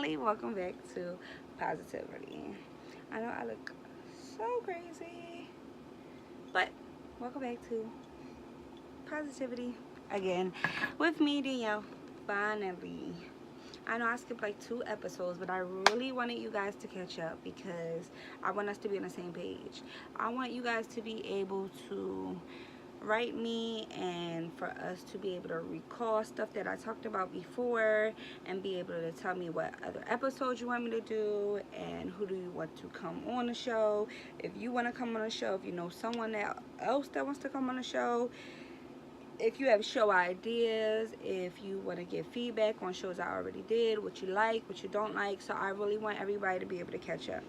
everybody, welcome back to Positivity. I know I look so crazy, but welcome back to Positivity again with me, Danielle. Finally, I know I skipped like 2 episodes, but I really wanted you guys to catch up because I want us to be on the same page. I want you guys to be able to write me and for us to be able to recall stuff that I talked about before and be able to tell me what other episodes you want me to do and who do you want to come on the show. If you want to come on the show, if you know someone else that wants to come on the show, if you have show ideas, if you want to give feedback on shows I already did, what you like, what you don't like. So I really want everybody to be able to catch up.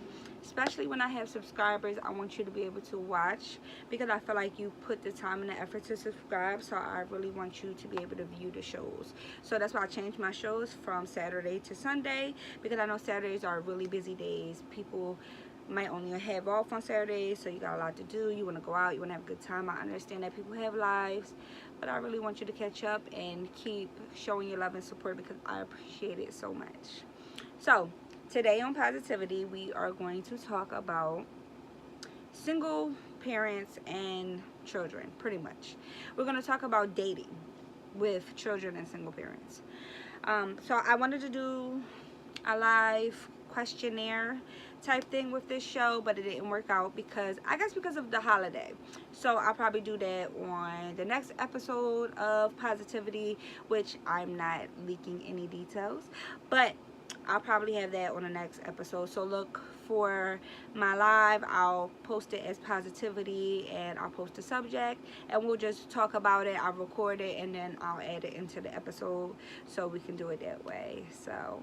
Especially when I have subscribers, I want you to be able to watch because I feel like you put the time and the effort to subscribe. So I really want you to be able to view the shows. So that's why I changed my shows from Saturday to Sunday because I know Saturdays are really busy days. People might only have off on Saturdays, so you got a lot to do. You want to go out, you want to have a good time. I understand that people have lives, but I really want you to catch up and keep showing your love and support because I appreciate it so much. So today on Positivity, we are going to talk about single parents and children, pretty much. We're going to talk about dating with children and single parents. So I wanted to do a live questionnaire type thing with this show, but it didn't work out because of the holiday. So I'll probably do that on the next episode of Positivity, which I'm not leaking any details, but I'll probably have that on the next episode. So look for my live. I'll post it as Positivity and I'll post the subject and we'll just talk about it. I'll record it and then I'll add it into the episode so we can do it that way. So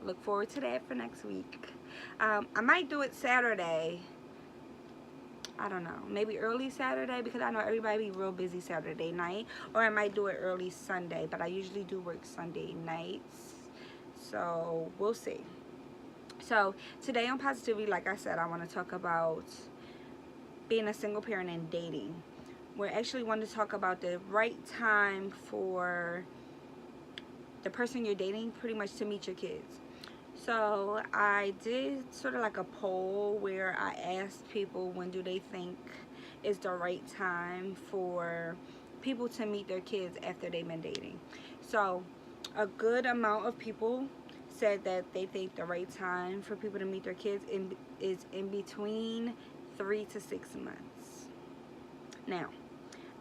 look forward to that for next week. I might do it Saturday. I don't know, maybe early Saturday because I know everybody be real busy Saturday night, or I might do it early Sunday, but I usually do work Sunday nights, so we'll see. So today on Positivity, like I said, I want to talk about being a single parent and dating. We actually want to talk about the right time for the person you're dating pretty much to meet your kids. So I did sort of like a poll where I asked people when do they think is the right time for people to meet their kids after they've been dating. So a good amount of people said that they think the right time for people to meet their kids is in between 3 to 6 months. Now,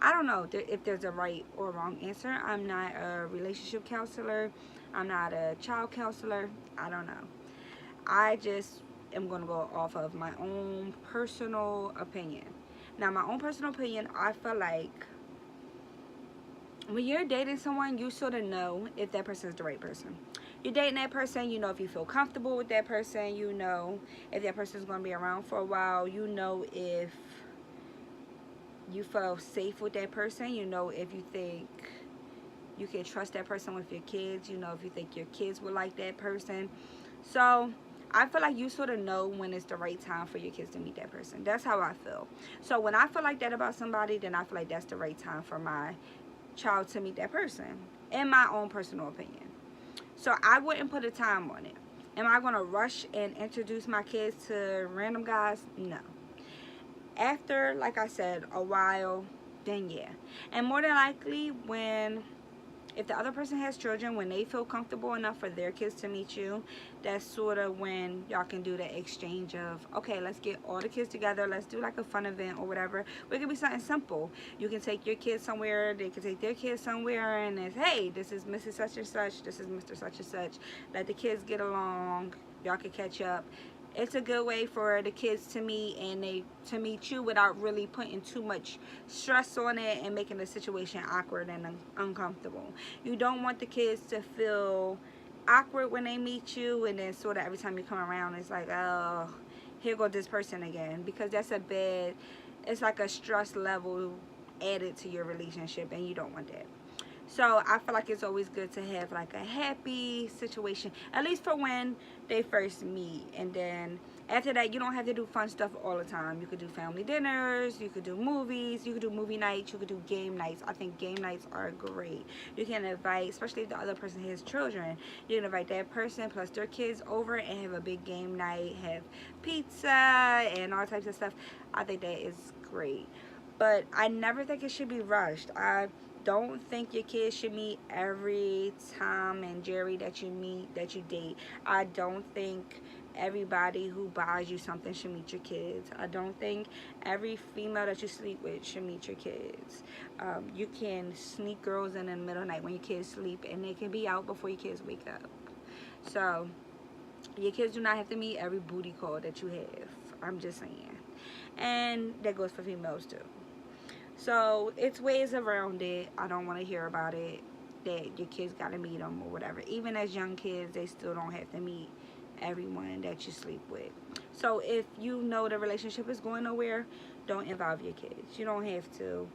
I don't know if there's a right or wrong answer. I'm not a relationship counselor. I'm not a child counselor. I don't know. I just am going to go off of my own personal opinion. Now, my own personal opinion, I feel like when you're dating someone, you sort of know if that person is the right person. You're dating that person, you know if you feel comfortable with that person. You know if that person is going to be around for a while. You know if you feel safe with that person. You know if you think you can trust that person with your kids. You know if you think your kids will like that person. So I feel like you sort of know when it's the right time for your kids to meet that person. That's how I feel. So when I feel like that about somebody, then I feel like that's the right time for my child to meet that person, in my own personal opinion. So I wouldn't put a time on it. Am I going to rush and introduce my kids to random guys? No. After, like I said, a while, then yeah. And more than likely, if the other person has children, when they feel comfortable enough for their kids to meet you, that's sort of when y'all can do the exchange of, okay, let's get all the kids together, let's do like a fun event or whatever. It could be something simple. You can take your kids somewhere, they can take their kids somewhere, and it's, hey, this is Mrs. Such and Such, this is Mr. Such and Such. Let the kids get along, y'all can catch up. It's a good way for the kids to meet and to meet you without really putting too much stress on it and making the situation awkward and uncomfortable. You don't want the kids to feel awkward when they meet you and then sort of every time you come around it's like, oh, here goes this person again, because that's it's like a stress level added to your relationship and you don't want that. So I feel like it's always good to have like a happy situation, at least for when they first meet. And then after that, you don't have to do fun stuff all the time. You could do family dinners, you could do movies, you could do movie nights, you could do game nights. I think game nights are great. You can invite, especially if the other person has children, you can invite that person plus their kids over and have a big game night, have pizza and all types of stuff. I think that is great. But I never think it should be rushed. I don't think your kids should meet every Tom and Jerry that you date. I don't think everybody who buys you something should meet your kids. I don't think every female that you sleep with should meet your kids. You can sneak girls in the middle of the night when your kids sleep, and they can be out before your kids wake up. So your kids do not have to meet every booty call that you have. I'm just saying. And that goes for females too. So it's ways around it. I don't want to hear about it, that your kids got to meet them or whatever. Even as young kids, they still don't have to meet everyone that you sleep with. So if you know the relationship is going nowhere, don't involve your kids. You don't have to.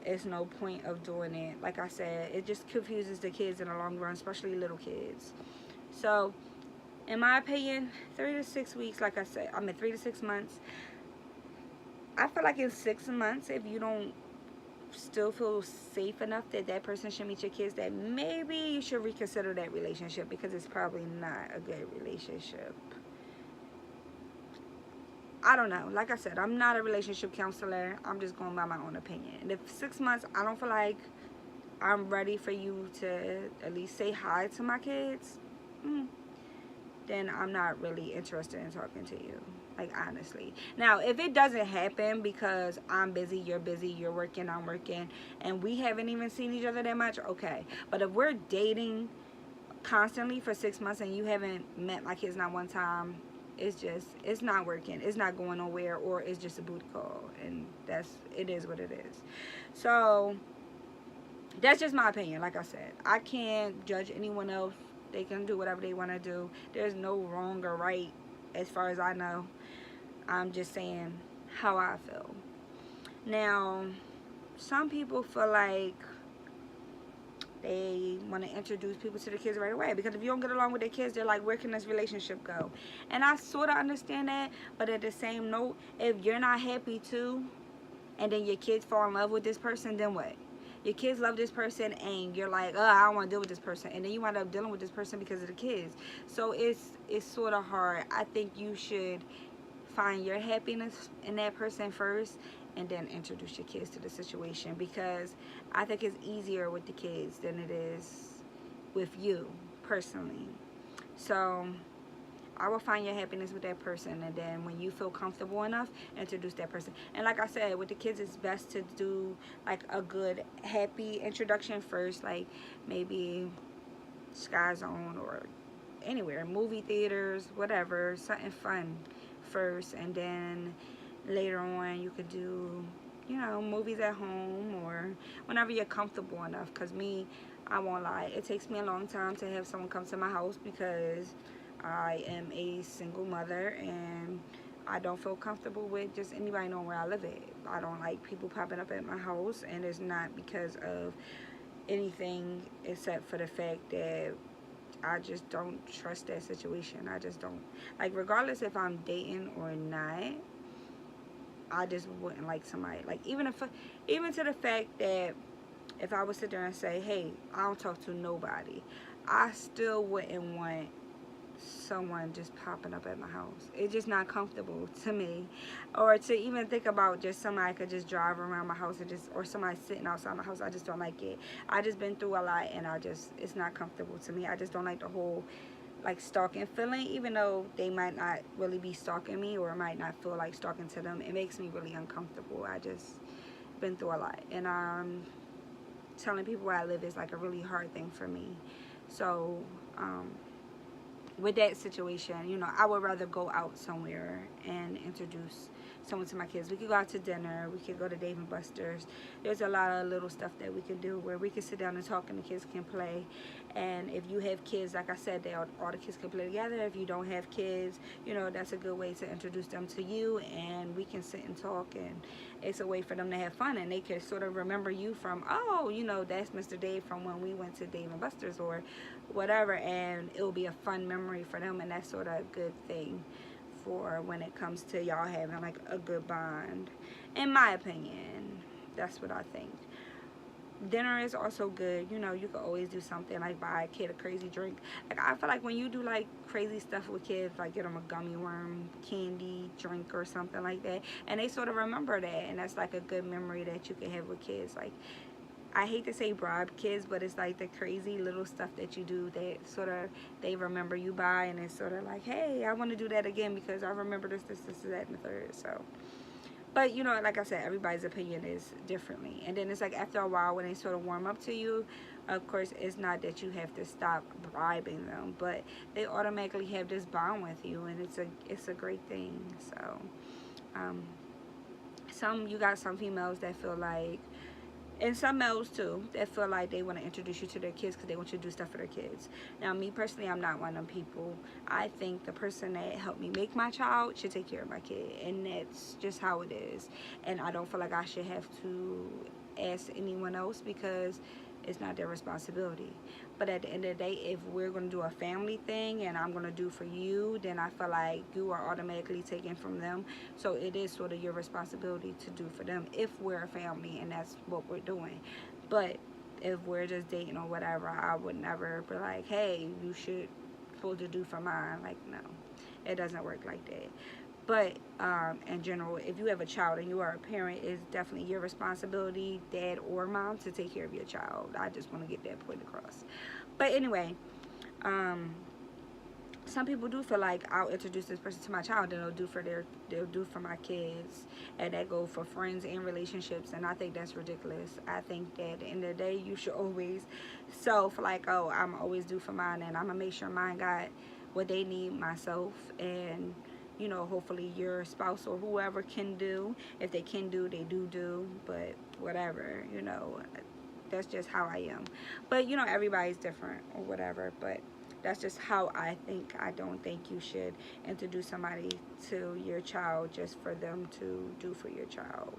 It's no point of doing it. Like I said, it just confuses the kids in the long run, especially little kids. So in my opinion, 3 to 6 weeks, like I said, 3 to 6 months. I feel like in 6 months, if you don't still feel safe enough that that person should meet your kids, that maybe you should reconsider that relationship, because it's probably not a good relationship. I don't know. Like I said, I'm not a relationship counselor. I'm just going by my own opinion. And if 6 months, I don't feel like I'm ready for you to at least say hi to my kids, then I'm not really interested in talking to you. Like, honestly. Now, if it doesn't happen because I'm busy, you're working, I'm working, and we haven't even seen each other that much, okay. But if we're dating constantly for 6 months and you haven't met my kids not one time, it's not working. It's not going nowhere, or it's just a booty call. And it is what it is. So that's just my opinion. Like I said, I can't judge anyone else. They can do whatever they want to do. There's no wrong or right as far as I know. I'm just saying how I feel. Now, some people feel like they want to introduce people to the kids right away, because if you don't get along with their kids, they're like, where can this relationship go? And I sort of understand that, but at the same note, if you're not happy too, and then your kids fall in love with this person, then what? Your kids love this person and you're like, oh, I don't want to deal with this person, and then you wind up dealing with this person because of the kids. So it's sort of hard. I think you should find your happiness in that person first, and then introduce your kids to the situation, because I think it's easier with the kids than it is with you personally. So I will find your happiness with that person, and then when you feel comfortable enough, introduce that person. And like I said, with the kids, it's best to do like a good happy introduction first, like maybe Sky Zone or anywhere, movie theaters, whatever, something fun first, and then later on you could do, movies at home or whenever you're comfortable enough. Because I won't lie, it takes me a long time to have someone come to my house, because I am a single mother and I don't feel comfortable with just anybody knowing where I live at. I don't like people popping up at my house, and it's not because of anything except for the fact that I just don't trust that situation. I just don't. Like, regardless if I'm dating or not, I just wouldn't like somebody. Like, even to the fact that if I was sit there and say, hey, I don't talk to nobody, I still wouldn't want someone just popping up at my house. It's just not comfortable to me. Or to even think about just somebody could just drive around my house or somebody sitting outside my house. I just don't like it. I just been through a lot, and it's not comfortable to me. I just don't like the whole like stalking feeling, even though they might not really be stalking me, or it might not feel like stalking to them. It makes me really uncomfortable. I just been through a lot, and telling people where I live is like a really hard thing for me. So with that situation, you know, I would rather go out somewhere and introduce someone to my kids. We could go out to dinner. We could go to Dave and Buster's. There's a lot of little stuff that we can do where we can sit down and talk and the kids can play. And if you have kids, like I said, all the kids can play together. If you don't have kids, you know, that's a good way to introduce them to you, and we can sit and talk, and it's a way for them to have fun, and they can sort of remember you from, oh, you know, that's Mr. Dave from when we went to Dave and Buster's or whatever, and it'll be a fun memory for them, and that's sort of a good thing for when it comes to y'all having like a good bond, in my opinion. That's what I think. Dinner is also good. You know, you could always do something like buy a kid a crazy drink. Like, I feel like when you do like crazy stuff with kids, like get them a gummy worm candy drink or something like that, and they sort of remember that, and that's like a good memory that you can have with kids. Like, I hate to say bribe kids, but it's like the crazy little stuff that you do that sort of they remember you by, and it's sort of like, hey, I want to do that again because I remember this, that, and the third. So, but you know, like I said, everybody's opinion is differently. And then it's like after a while when they sort of warm up to you, of course, it's not that you have to stop bribing them, but they automatically have this bond with you, and it's a great thing. So, you got some females that feel like, and some males too, that feel like they want to introduce you to their kids because they want you to do stuff for their kids. Now, me personally, I'm not one of them people. I think the person that helped me make my child should take care of my kid, and that's just how it is. And I don't feel like I should have to ask anyone else because it's not their responsibility. But at the end of the day, if we're going to do a family thing and I'm going to do for you, then I feel like you are automatically taken from them. So it is sort of your responsibility to do for them if we're a family and that's what we're doing. But if we're just dating or whatever, I would never be like, hey, you should supposed to do for mine. Like, no, it doesn't work like that. But in general, if you have a child and you are a parent, it's definitely your responsibility, dad or mom, to take care of your child. I just want to get that point across. But anyway, some people do feel like I'll introduce this person to my child and they'll do for my kids, and that go for friends and relationships, and I think that's ridiculous. I think that at the end of the day, you should always self like, oh, I'm always do for mine, and I'm gonna make sure mine got what they need myself, and you know, hopefully your spouse or whoever can do. If they can do, they do, but whatever, you know, that's just how I am. But, you know, everybody's different or whatever, but that's just how I think. I don't think you should introduce somebody to your child just for them to do for your child.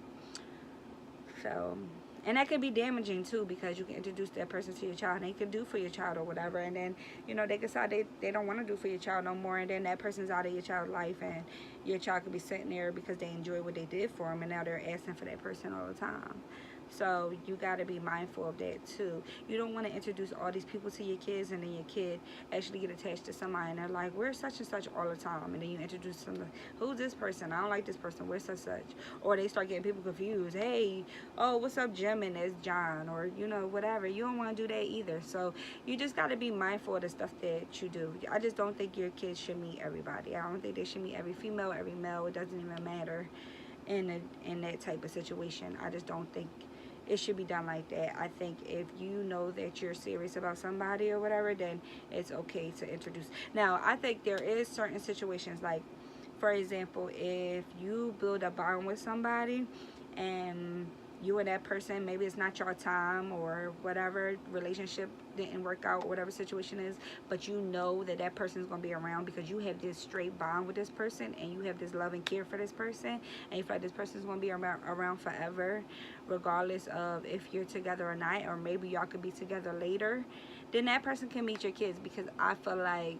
So, and that could be damaging too, because you can introduce that person to your child and they can do for your child or whatever, and then, you know, they decide they don't want to do for your child no more, and then that person's out of your child's life, and your child could be sitting there because they enjoy what they did for them, and now they're asking for that person all the time. So you got to be mindful of that too. You don't want to introduce all these people to your kids and then your kid actually get attached to somebody and they're like, we're such and such all the time, and then you introduce them to, who's this person? I don't like this person, we're such. Or they start getting people confused. Hey, oh, what's up, Jim, and it's John, or you know, whatever. You don't want to do that either. So you just got to be mindful of the stuff that you do. I just don't think your kids should meet everybody. I don't think they should meet every female, every male. It doesn't even matter in that type of situation. I just don't think it should be done like that. I think if you know that you're serious about somebody or whatever, then it's okay to introduce. Now, I think there is certain situations, like, for example, if you build a bond with somebody and you and that person, maybe it's not your time or whatever, relationship didn't work out or whatever situation is, but you know that that person is going to be around because you have this straight bond with this person and you have this love and care for this person, and you feel like this person is going to be around forever, regardless of if you're together or not, or maybe y'all could be together later, then that person can meet your kids, because I feel like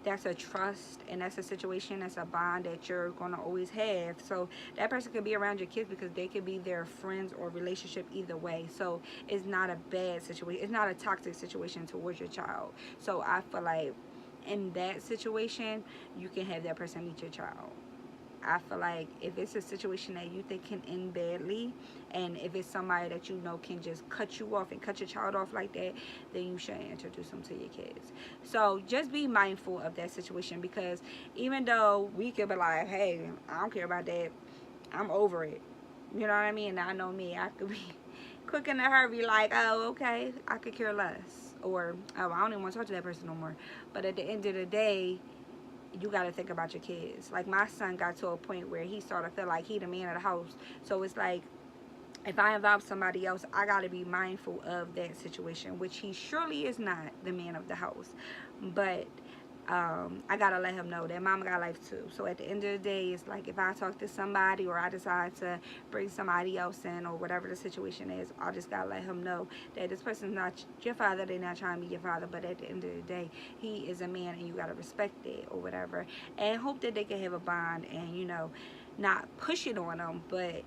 that's a trust, and that's a situation, that's a bond that you're going to always have. So that person could be around your kids because they could be their friends or relationship either way. So it's not a bad situation. It's not a toxic situation towards your child. So I feel like in that situation, you can have that person meet your child. I feel like if it's a situation that you think can end badly, and if it's somebody that you know can just cut you off and cut your child off like that, then you shouldn't introduce them to your kids. So just be mindful of that situation, because even though we could be like, hey, I don't care about that, I'm over it. You know what I mean? I know me, I could be quick in a hurry, like, oh, okay, I could care less. or oh, I don't even want to talk to that person no more. But at the end of the day, you got to think about your kids. Like my son got to a point where he started to feel like he the man of the house. So it's like, if I involve somebody else, I got to be mindful of that situation, which he surely is not the man of the house. But I gotta let him know that mama got life too. So at the end of the day, it's like if I talk to somebody or I decide to bring somebody else in or whatever the situation is, I just gotta let him know that this person's not your father. They're not trying to be your father, but at the end of the day, he is a man and you gotta respect it or whatever. And hope that they can have a bond and, you know, not push it on them, but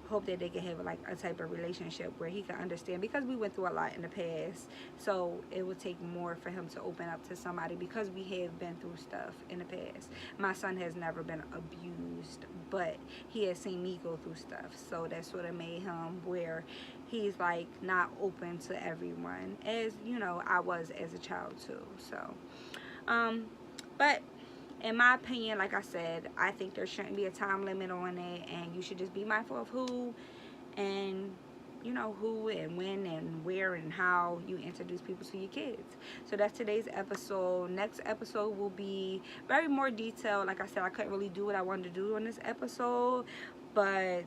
hope that they can have like a type of relationship where he can understand, because we went through a lot in the past, so it would take more for him to open up to somebody, because we have been through stuff in the past. My son has never been abused, but he has seen me go through stuff, so that's what made him where he's like not open to everyone, as you know I was as a child too. So but in my opinion, like I said, I think there shouldn't be a time limit on it, and you should just be mindful of who and, you know, who and when and where and how you introduce people to your kids. So that's today's episode. Next episode will be very more detailed. Like I said, I couldn't really do what I wanted to do on this episode, but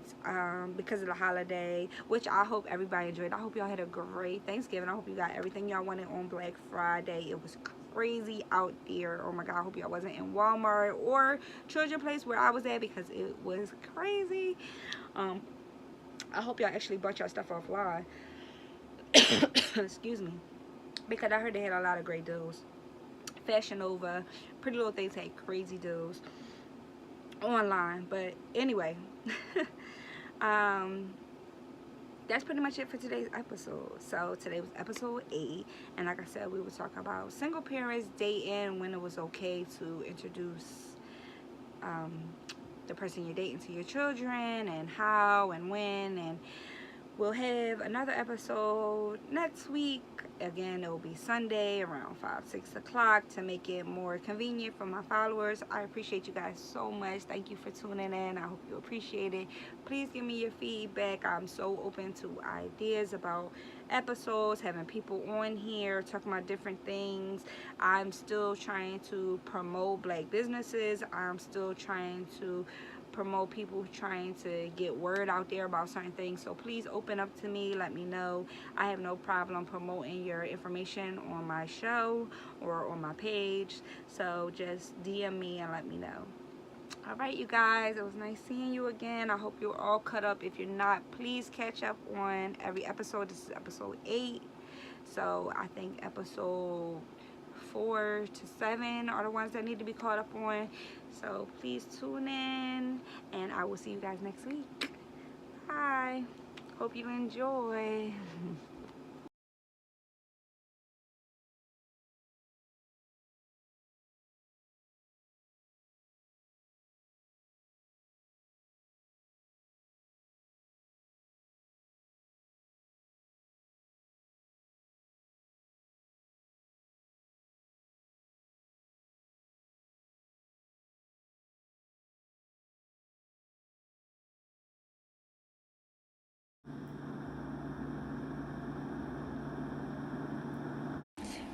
because of the holiday, which I hope everybody enjoyed. I hope y'all had a great Thanksgiving. I hope you got everything y'all wanted on Black Friday. It was crazy out there. Oh my god, I hope y'all wasn't in Walmart or Children's Place where I was at, because it was crazy. I hope y'all actually bought y'all stuff offline. Excuse me, because I heard they had a lot of great deals. Fashion Nova, Pretty Little Things had crazy deals online. But anyway, um that's pretty much it for today's episode. So today was episode 8, and like I said, we were talking about single parents dating, when it was okay to introduce um, the person you're dating to your children, and how and when. And we'll have another episode next week. Again, it will be Sunday around 5, 6 o'clock to make it more convenient for my followers. I appreciate you guys so much. Thank you for tuning in. I hope you appreciate it. Please give me your feedback. I'm so open to ideas about episodes, having people on here talking about different things. I'm still trying to promote black businesses. I'm still trying to promote people trying to get word out there about certain things. So please open up to me, let me know. I have no problem promoting your information on my show or on my page. So just DM me and let me know. All right, you guys, it was nice seeing you again. I hope you're all cut up. If you're not, please catch up on every episode. This is episode 8, so I think episode 4 to 7 are the ones that need to be caught up on. So please tune in, and I will see you guys next week. Bye. Hope you enjoy.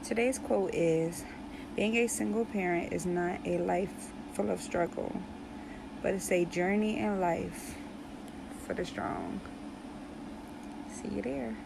Today's quote is, being a single parent is not a life full of struggle, but it's a journey in life for the strong. See you there.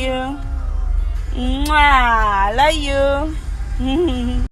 you. Mwah. Love you.